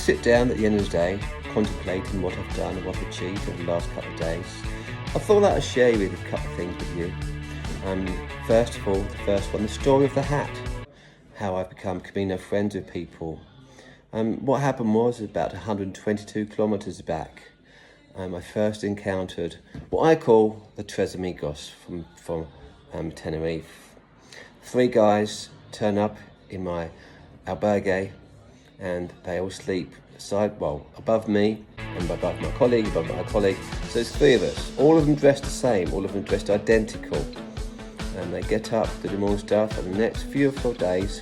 sit down at the end of the day, contemplating what I've done and what I've achieved over the last couple of days, I thought I'd share with a couple of things with you. First of all, the first one, the story of the hat. How I've become Camino friends with people. What happened was about 122 kilometres back, I first encountered what I call the Tres Amigos from Tenerife. 3 guys turn up in my albergue and they all sleep above me and above my colleague, So there's 3 of us, all of them dressed the same, all of them dressed identical. And they get up, do the morning stuff, and the next few or 4 days,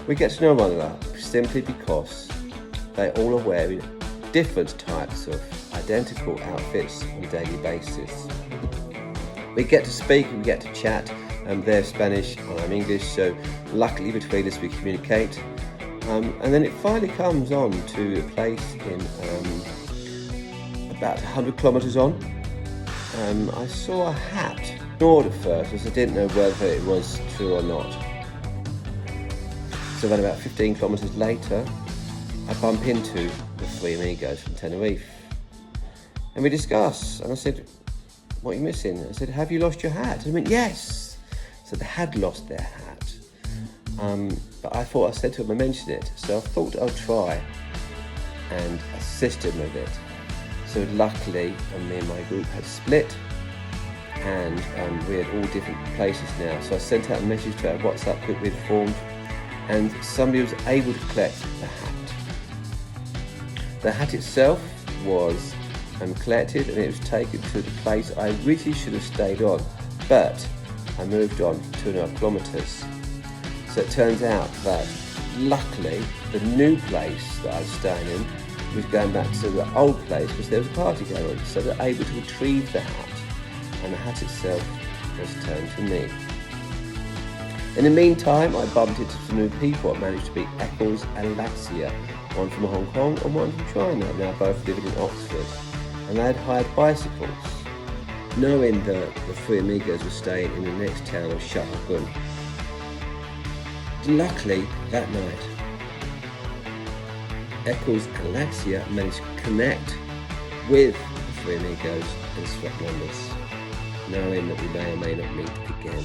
we get to know one another simply because they all are wearing different types of identical outfits on a daily basis. We get to speak, we get to chat, and they're Spanish and I'm English, so luckily between us we communicate. And then it finally comes on to a place in about 100 kilometres on. I saw a hat. Ignored at first as I didn't know whether it was true or not. So then about 15 kilometres later, I bump into the 3 amigos from Tenerife. And we discuss, and I said, "What are you missing?" I said, "Have you lost your hat?" And they went, "Yes." So they had lost their hat. But I said to them, I mentioned it. So I thought I'd try and assist them with it. So luckily, me and my group had split, and we're at all different places now. So I sent out a message to our WhatsApp group we'd formed, and somebody was able to collect the hat. The hat itself was collected, and it was taken to the place I really should have stayed on, but I moved on 2.5 kilometres. So it turns out that luckily the new place that I was staying in was going back to the old place because there was a party going on. So they're able to retrieve the hat, and the hat itself was turned to me. In the meantime, I bumped into some new people. I managed to meet Eccles and Alexia, one from Hong Kong and one from China, now both living in Oxford, and they had hired bicycles, knowing that the 3 amigos were staying in the next town of Shahgun. Luckily, that night, Eccles and Alexia managed to connect with the 3 amigos and swap numbers, knowing that we may or may not meet again.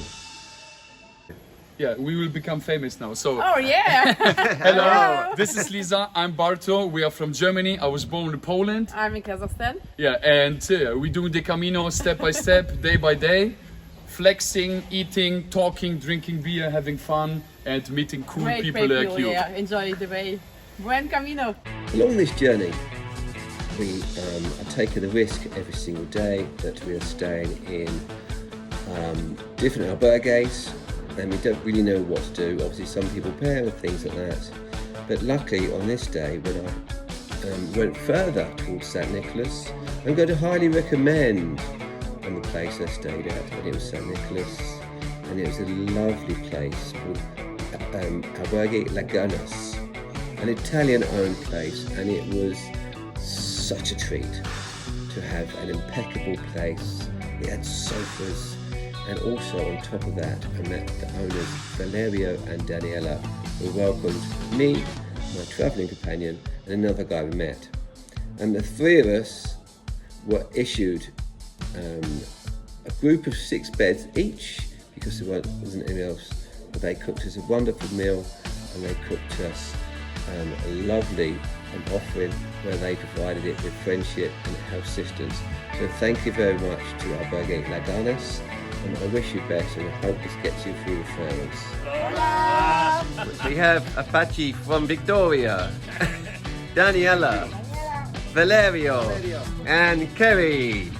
Yeah, we will become famous now. So. Oh yeah! Hello, this is Lisa. I'm Barto. We are from Germany. I was born in Poland. I'm in Kazakhstan. Yeah, and we do the Camino step by step, day by day, flexing, eating, talking, drinking beer, having fun, and meeting cool people like you. Yeah, enjoy the way. Buen Camino. Along this journey, we are taking the risk every single day that we are staying in different albergues, and we don't really know what to do. Obviously some people pair and things like that, but luckily on this day when I went further towards St. Nicholas, I'm going to highly recommend the place I stayed at, and it was St. Nicholas, and it was a lovely place called Albergue Lagunas, an Italian-owned place, and it was such a treat to have an impeccable place. We had sofas, and also on top of that, I met the owners Valerio and Daniela, who welcomed me, my travelling companion, and another guy we met. And the 3 of us were issued a group of 6 beds each because there wasn't anything else. But they cooked us a wonderful meal, and they cooked us a lovely offering where they provided it with friendship and health assistance. So thank you very much to Albergue Lagunas, and I wish you best, and I hope this gets you through the finals. Hola! We have Apache from Victoria, Daniela, Valerio, and Kerry.